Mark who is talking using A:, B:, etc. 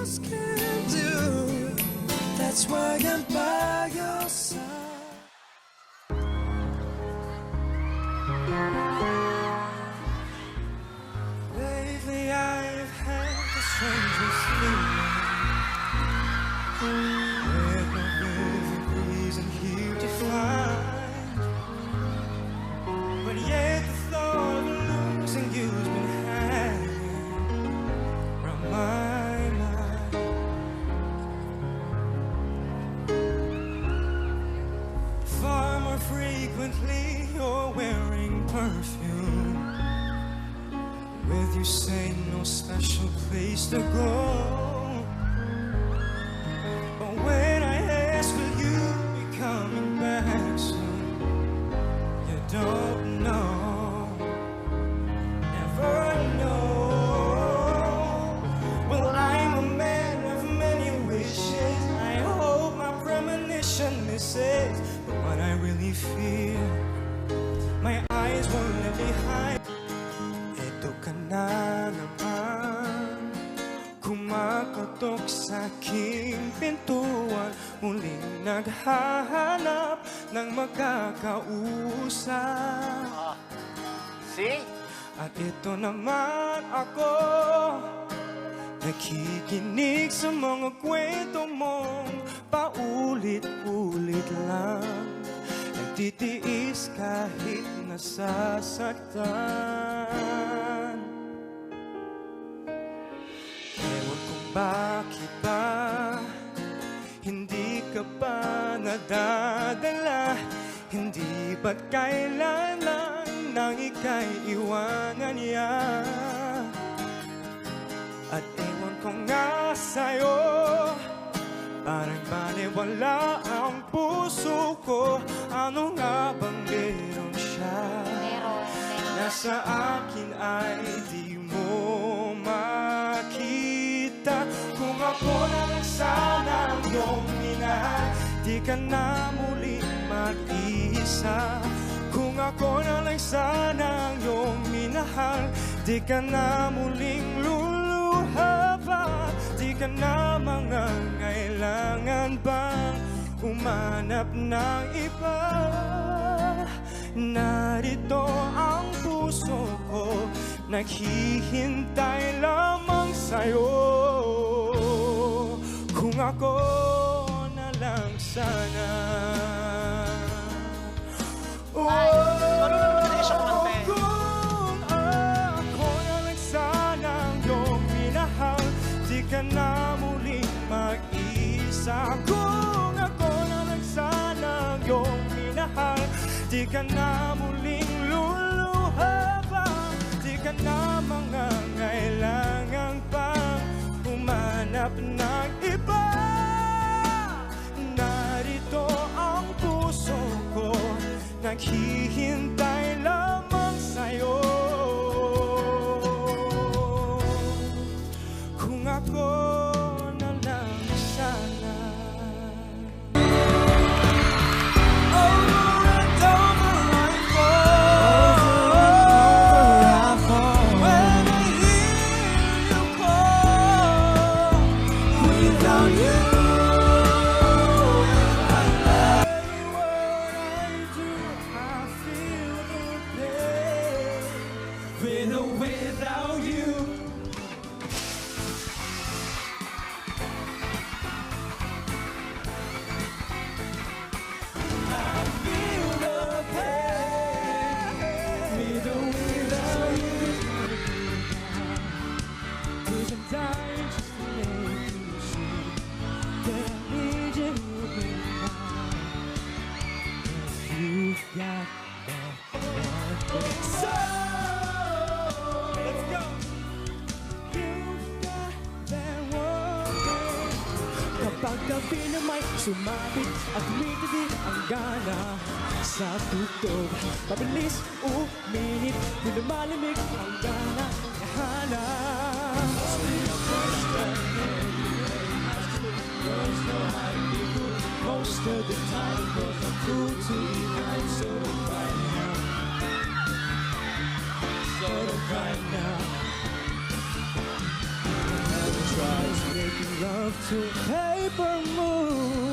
A: else can do. That's why I'm by your side. Lately I've had the strangest feeling, with no good reason here to find, but yet the thought of losing you's been hanging from my mind. Far more frequently you're wearing perfume, with you say no special place to go. But when I ask, will you be coming back soon? You don't know, never know. Well, I'm a man of many wishes. I hope my premonition misses. But what I really feel, my eyes won't let me hide. Ito ka na naman, kumakatok sa aking pintuan, muling naghahanap ng makakausap.
B: See?
A: At ito naman ako, nakikinig sa mga kwento mong paulit-ulit lang, nagtitiis kahit nasasaktan. Ewan kung bakit ba hindi ka pa nadadala, hindi ba't kailangan nang ika'y iwanan niya? At ewan ko nga sa'yo, parang baliwala ang puso ko. Ano nga bang meron siya? Nasa akin ay di mo makita. Kung ako na lang sana ang iyong minahal, di ka na muling mag-iisa. Kung ako na lang sana ang iyong minahal, di ka na muling luluha pa. Di ka na mangangailangan bang umanap ng iba. Narito ang puso ko, naghihintay lamang sa'yo. Kung ako na lang sana. Kung ako na lang sana ang iyong minahal, di ka na muling mag-isa. Kung ako na lang sana ang iyong minahal, di ka na muling luluha pa. Di ka na mangangailangan pang umanap ng iba. Narito ang puso ko, naghihintay lamang sa'yo. Kung ako na lang sana. Over and over I fall, when I hear you call. Without you, with or without you. I feel the pain, with or without you. 'Cause I'm dying just to make you see that I need you now. You've got that one thing. So let's go. You've got that one thing. Kapag gabi na may sumabit at tumitindi ang gana sa tugtog, mabilis uminit, di lumalamig ang gana nahanap. Most of the time, cause I'm cool to be nice, so don't cry now. So don't cry now. Never tries making to paper moon.